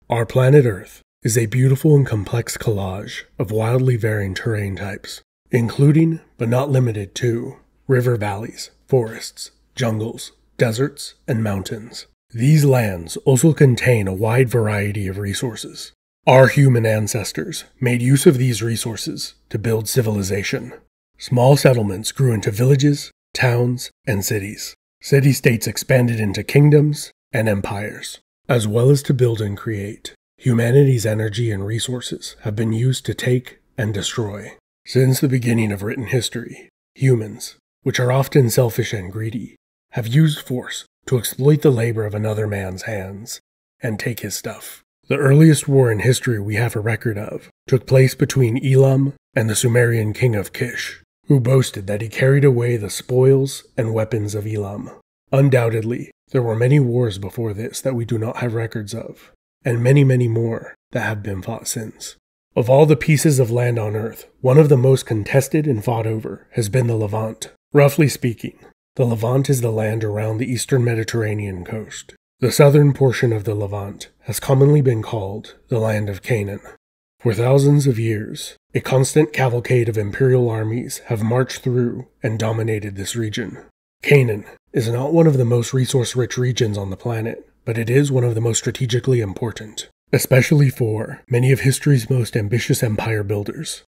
Our planet Earth is a beautiful and complex collage of wildly varying terrain types, including, but not limited to, river valleys, forests, jungles, deserts, and mountains. These lands also contain a wide variety of resources. Our human ancestors made use of these resources to build civilization. Small settlements grew into villages, towns, and cities. City-states expanded into kingdoms and empires. As well as to build and create, humanity's energy and resources have been used to take and destroy. Since the beginning of written history, humans, which are often selfish and greedy, have used force to exploit the labor of another man's hands and take his stuff. The earliest war in history we have a record of took place between Elam and the Sumerian king of Kish, who boasted that he carried away the spoils and weapons of Elam. Undoubtedly, there were many wars before this that we do not have records of, and many more that have been fought since. Of all the pieces of land on Earth, one of the most contested and fought over has been the Levant. Roughly speaking, the Levant is the land around the eastern Mediterranean coast. The southern portion of the Levant has commonly been called the land of Canaan. For thousands of years, a constant cavalcade of imperial armies have marched through and dominated this region. Canaan is not one of the most resource-rich regions on the planet, but it is one of the most strategically important, especially for many of history's most ambitious empire builders.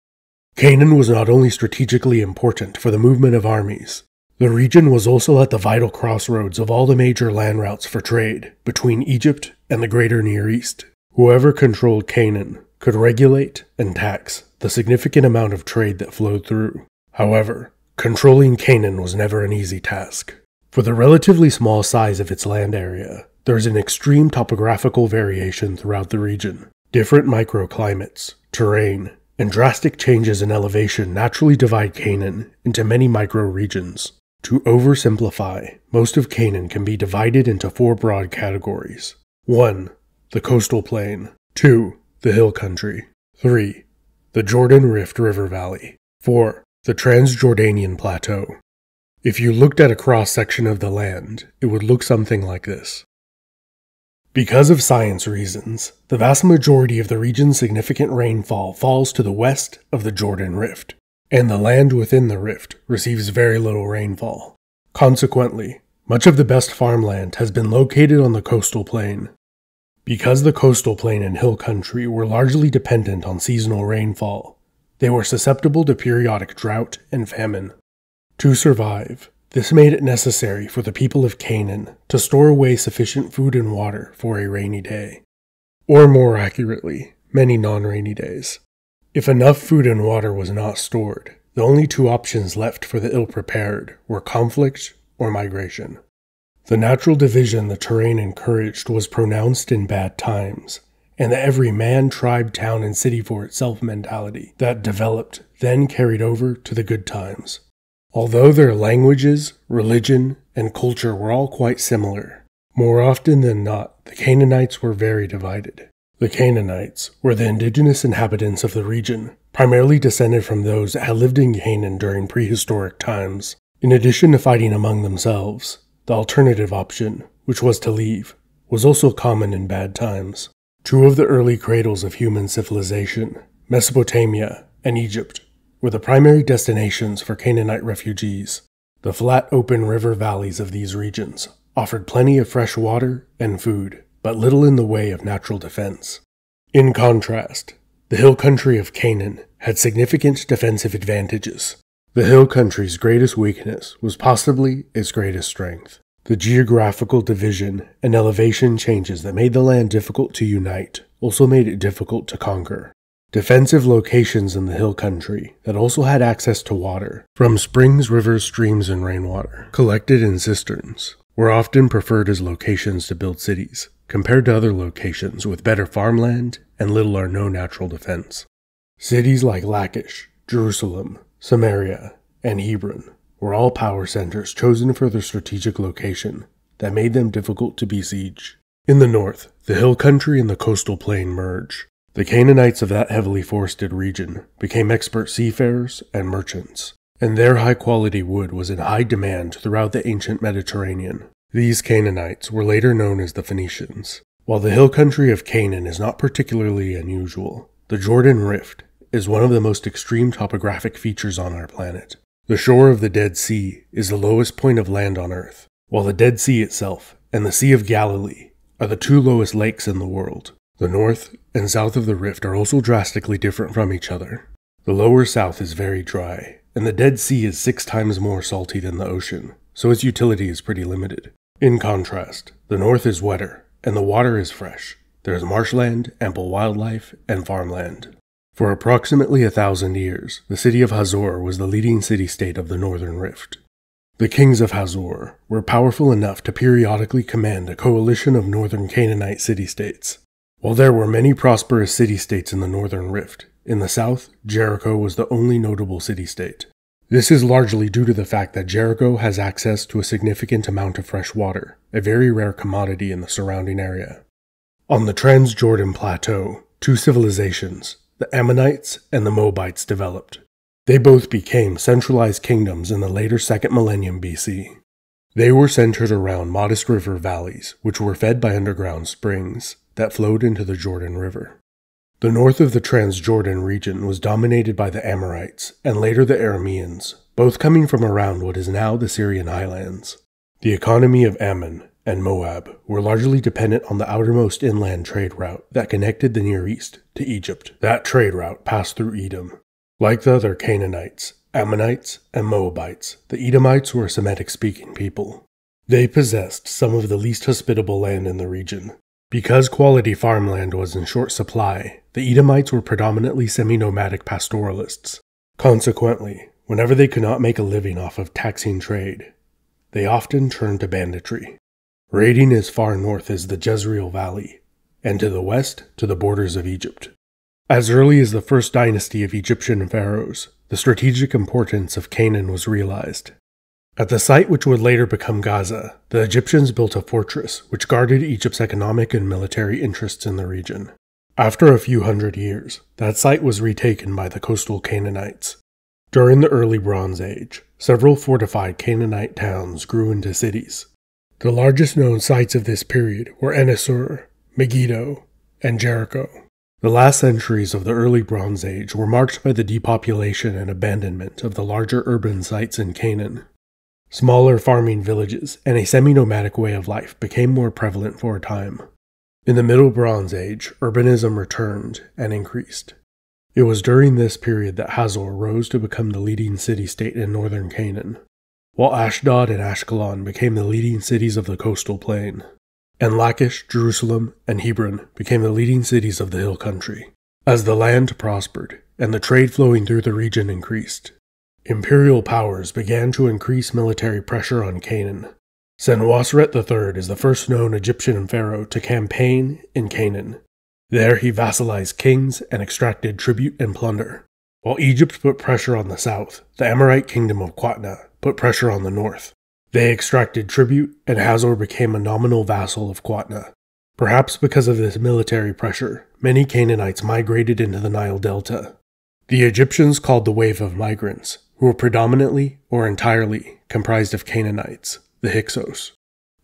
Canaan was not only strategically important for the movement of armies, the region was also at the vital crossroads of all the major land routes for trade between Egypt and the greater Near East. Whoever controlled Canaan could regulate and tax the significant amount of trade that flowed through. However, controlling Canaan was never an easy task. For the relatively small size of its land area, there is an extreme topographical variation throughout the region. Different microclimates, terrain, and drastic changes in elevation naturally divide Canaan into many micro-regions. To oversimplify, most of Canaan can be divided into 4 broad categories. 1. The coastal plain. 2. The hill country. 3. The Jordan Rift River Valley. 4. The Transjordanian Plateau. If you looked at a cross-section of the land, it would look something like this. Because of science reasons, the vast majority of the region's significant rainfall falls to the west of the Jordan Rift, and the land within the rift receives very little rainfall. Consequently, much of the best farmland has been located on the coastal plain. Because the coastal plain and hill country were largely dependent on seasonal rainfall, they were susceptible to periodic drought and famine. To survive, this made it necessary for the people of Canaan to store away sufficient food and water for a rainy day. Or more accurately, many non-rainy days. If enough food and water was not stored, the only 2 options left for the ill-prepared were conflict or migration. The natural division the terrain encouraged was pronounced in bad times, and the every man, tribe, town, and city for itself mentality that developed then carried over to the good times. Although their languages, religion, and culture were all quite similar, more often than not, the Canaanites were very divided. The Canaanites were the indigenous inhabitants of the region, primarily descended from those that had lived in Canaan during prehistoric times. In addition to fighting among themselves, the alternative option, which was to leave, was also common in bad times. 2 of the early cradles of human civilization, Mesopotamia and Egypt, were the primary destinations for Canaanite refugees. The flat open river valleys of these regions offered plenty of fresh water and food, but little in the way of natural defense. In contrast, the hill country of Canaan had significant defensive advantages. The hill country's greatest weakness was possibly its greatest strength. The geographical division and elevation changes that made the land difficult to unite also made it difficult to conquer. Defensive locations in the hill country that also had access to water, from springs, rivers, streams, and rainwater, collected in cisterns, were often preferred as locations to build cities, compared to other locations with better farmland and little or no natural defense. Cities like Lachish, Jerusalem, Samaria, and Hebron were all power centers chosen for their strategic location that made them difficult to besiege. In the north, the hill country and the coastal plain merge. The Canaanites of that heavily forested region became expert seafarers and merchants, and their high-quality wood was in high demand throughout the ancient Mediterranean. These Canaanites were later known as the Phoenicians. While the hill country of Canaan is not particularly unusual, the Jordan Rift is one of the most extreme topographic features on our planet. The shore of the Dead Sea is the lowest point of land on Earth, while the Dead Sea itself and the Sea of Galilee are the two lowest lakes in the world. The north and south of the rift are also drastically different from each other. The lower south is very dry, and the Dead Sea is 6 times more salty than the ocean, so its utility is pretty limited. In contrast, the north is wetter, and the water is fresh. There is marshland, ample wildlife, and farmland. For approximately 1,000 years, the city of Hazor was the leading city-state of the Northern Rift. The kings of Hazor were powerful enough to periodically command a coalition of northern Canaanite city-states. While there were many prosperous city-states in the Northern Rift, in the south, Jericho was the only notable city-state. This is largely due to the fact that Jericho has access to a significant amount of fresh water, a very rare commodity in the surrounding area. On the Transjordan Plateau, 2 civilizations, the Ammonites and the Moabites, developed. They both became centralized kingdoms in the later 2nd millennium BC. They were centered around modest river valleys, which were fed by underground springs that flowed into the Jordan River. The north of the Transjordan region was dominated by the Amorites and later the Arameans, both coming from around what is now the Syrian highlands. The economy of Ammon and Moab were largely dependent on the outermost inland trade route that connected the Near East to Egypt. That trade route passed through Edom. Like the other Canaanites, Ammonites, and Moabites, the Edomites were a Semitic-speaking people. They possessed some of the least hospitable land in the region. Because quality farmland was in short supply, the Edomites were predominantly semi-nomadic pastoralists. Consequently, whenever they could not make a living off of taxing trade, they often turned to banditry, raiding as far north as the Jezreel Valley, and to the west to the borders of Egypt. As early as the first dynasty of Egyptian pharaohs, the strategic importance of Canaan was realized. At the site which would later become Gaza, the Egyptians built a fortress which guarded Egypt's economic and military interests in the region. After a few hundred years, that site was retaken by the coastal Canaanites. During the early Bronze Age, several fortified Canaanite towns grew into cities. The largest known sites of this period were Enasur, Megiddo, and Jericho. The last centuries of the early Bronze Age were marked by the depopulation and abandonment of the larger urban sites in Canaan. Smaller farming villages and a semi-nomadic way of life became more prevalent for a time. In the Middle Bronze Age, urbanism returned and increased. It was during this period that Hazor rose to become the leading city-state in northern Canaan, while Ashdod and Ashkelon became the leading cities of the coastal plain, and Lachish, Jerusalem, and Hebron became the leading cities of the hill country. As the land prospered and the trade flowing through the region increased, imperial powers began to increase military pressure on Canaan. Senwosret III is the first known Egyptian pharaoh to campaign in Canaan. There he vassalized kings and extracted tribute and plunder. While Egypt put pressure on the south, the Amorite kingdom of Qatna put pressure on the north. They extracted tribute, and Hazor became a nominal vassal of Qatna. Perhaps because of this military pressure, many Canaanites migrated into the Nile Delta. The Egyptians called the wave of migrants, who were predominantly or entirely comprised of Canaanites, the Hyksos.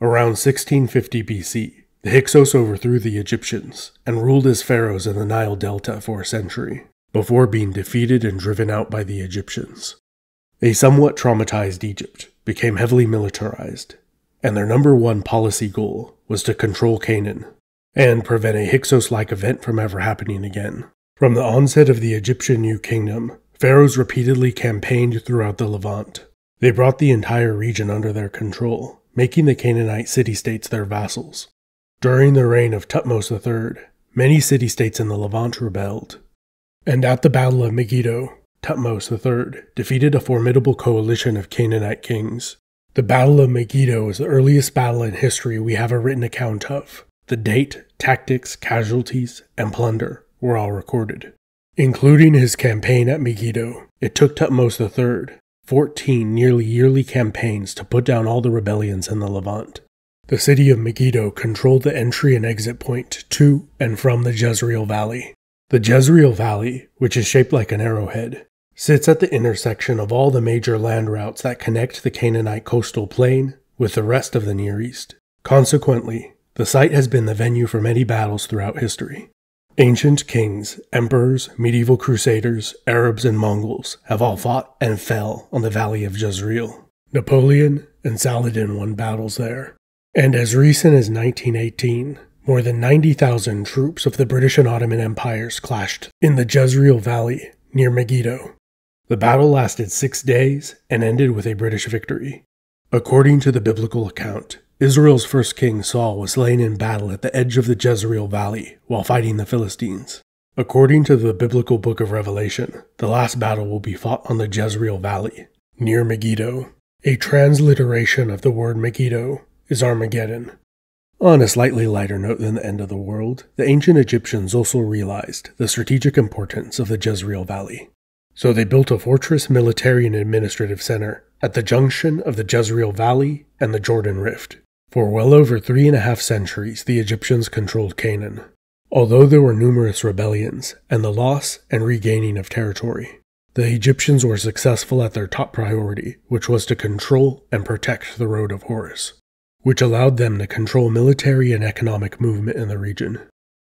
Around 1650 BC, the Hyksos overthrew the Egyptians and ruled as pharaohs in the Nile Delta for a century, before being defeated and driven out by the Egyptians. A somewhat traumatized Egypt became heavily militarized, and their number one policy goal was to control Canaan and prevent a Hyksos-like event from ever happening again. From the onset of the Egyptian New Kingdom, pharaohs repeatedly campaigned throughout the Levant. They brought the entire region under their control, making the Canaanite city-states their vassals. During the reign of Thutmose III, many city-states in the Levant rebelled, and at the Battle of Megiddo, Thutmose III defeated a formidable coalition of Canaanite kings. The Battle of Megiddo is the earliest battle in history we have a written account of. The date, tactics, casualties, and plunder were all recorded. Including his campaign at Megiddo, it took Thutmose III 14 nearly yearly campaigns to put down all the rebellions in the Levant. The city of Megiddo controlled the entry and exit point to and from the Jezreel Valley. The Jezreel Valley, which is shaped like an arrowhead, sits at the intersection of all the major land routes that connect the Canaanite coastal plain with the rest of the Near East. Consequently, The site has been the venue for many battles throughout history. Ancient kings, emperors, medieval crusaders, Arabs, and Mongols have all fought and fell on the valley of Jezreel. Napoleon and Saladin won battles there. And as recent as 1918, more than 90,000 troops of the British and Ottoman empires clashed in the Jezreel Valley near Megiddo. The battle lasted 6 days and ended with a British victory. According to the biblical account, Israel's first king Saul was slain in battle at the edge of the Jezreel Valley while fighting the Philistines. According to the biblical book of Revelation, the last battle will be fought on the Jezreel Valley, near Megiddo. A transliteration of the word Megiddo is Armageddon. On a slightly lighter note than the end of the world, the ancient Egyptians also realized the strategic importance of the Jezreel Valley. So they built a fortress, military, and administrative center at the junction of the Jezreel Valley and the Jordan Rift. For well over 3.5 centuries, the Egyptians controlled Canaan. Although there were numerous rebellions and the loss and regaining of territory, the Egyptians were successful at their top priority, which was to control and protect the Road of Horus, which allowed them to control military and economic movement in the region.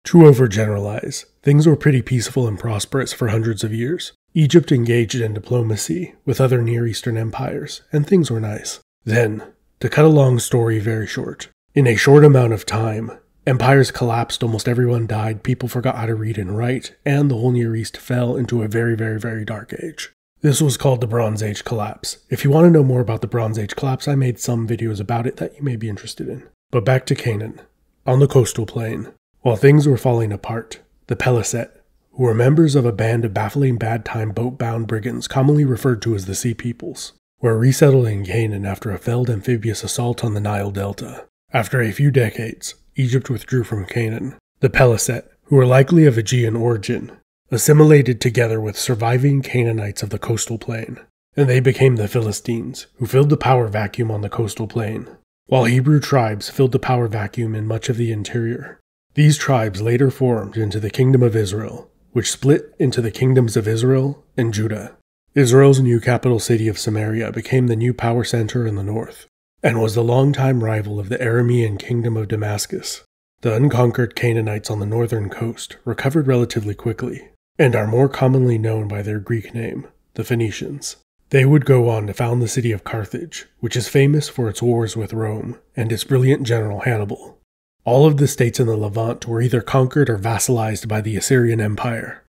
To overgeneralize, things were pretty peaceful and prosperous for hundreds of years. Egypt engaged in diplomacy with other Near Eastern empires, and things were nice. Then, to cut a long story very short, in a short amount of time, empires collapsed, almost everyone died, people forgot how to read and write, and the whole Near East fell into a very, very, very dark age. This was called the Bronze Age collapse. If you want to know more about the Bronze Age collapse, I made some videos about it that you may be interested in. But back to Canaan. On the coastal plain, while things were falling apart, the Peliset, who were members of a band of baffling bad-time boat-bound brigands commonly referred to as the Sea Peoples, were resettled in Canaan after a failed amphibious assault on the Nile Delta. After a few decades, Egypt withdrew from Canaan. The Peliset, who were likely of Aegean origin, assimilated together with surviving Canaanites of the coastal plain, and they became the Philistines, who filled the power vacuum on the coastal plain, while Hebrew tribes filled the power vacuum in much of the interior. These tribes later formed into the Kingdom of Israel, which split into the kingdoms of Israel and Judah. Israel's new capital city of Samaria became the new power center in the north, and was the longtime rival of the Aramean kingdom of Damascus. The unconquered Canaanites on the northern coast recovered relatively quickly, and are more commonly known by their Greek name, the Phoenicians. They would go on to found the city of Carthage, which is famous for its wars with Rome and its brilliant general Hannibal. All of the states in the Levant were either conquered or vassalized by the Assyrian Empire.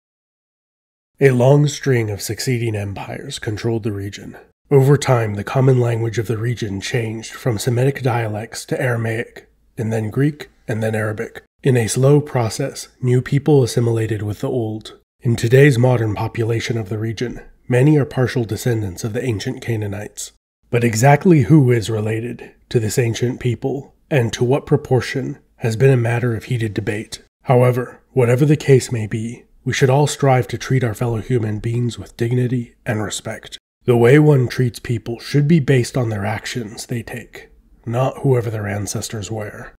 A long string of succeeding empires controlled the region. Over time, the common language of the region changed from Semitic dialects to Aramaic, and then Greek, and then Arabic. In a slow process, new people assimilated with the old. In today's modern population of the region, many are partial descendants of the ancient Canaanites. But exactly who is related to this ancient people, and to what proportion, has been a matter of heated debate. However, whatever the case may be, we should all strive to treat our fellow human beings with dignity and respect. The way one treats people should be based on their actions they take, not whoever their ancestors were.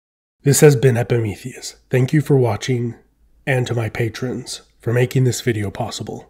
This has been Epimetheus. Thank you for watching, and to my patrons for making this video possible.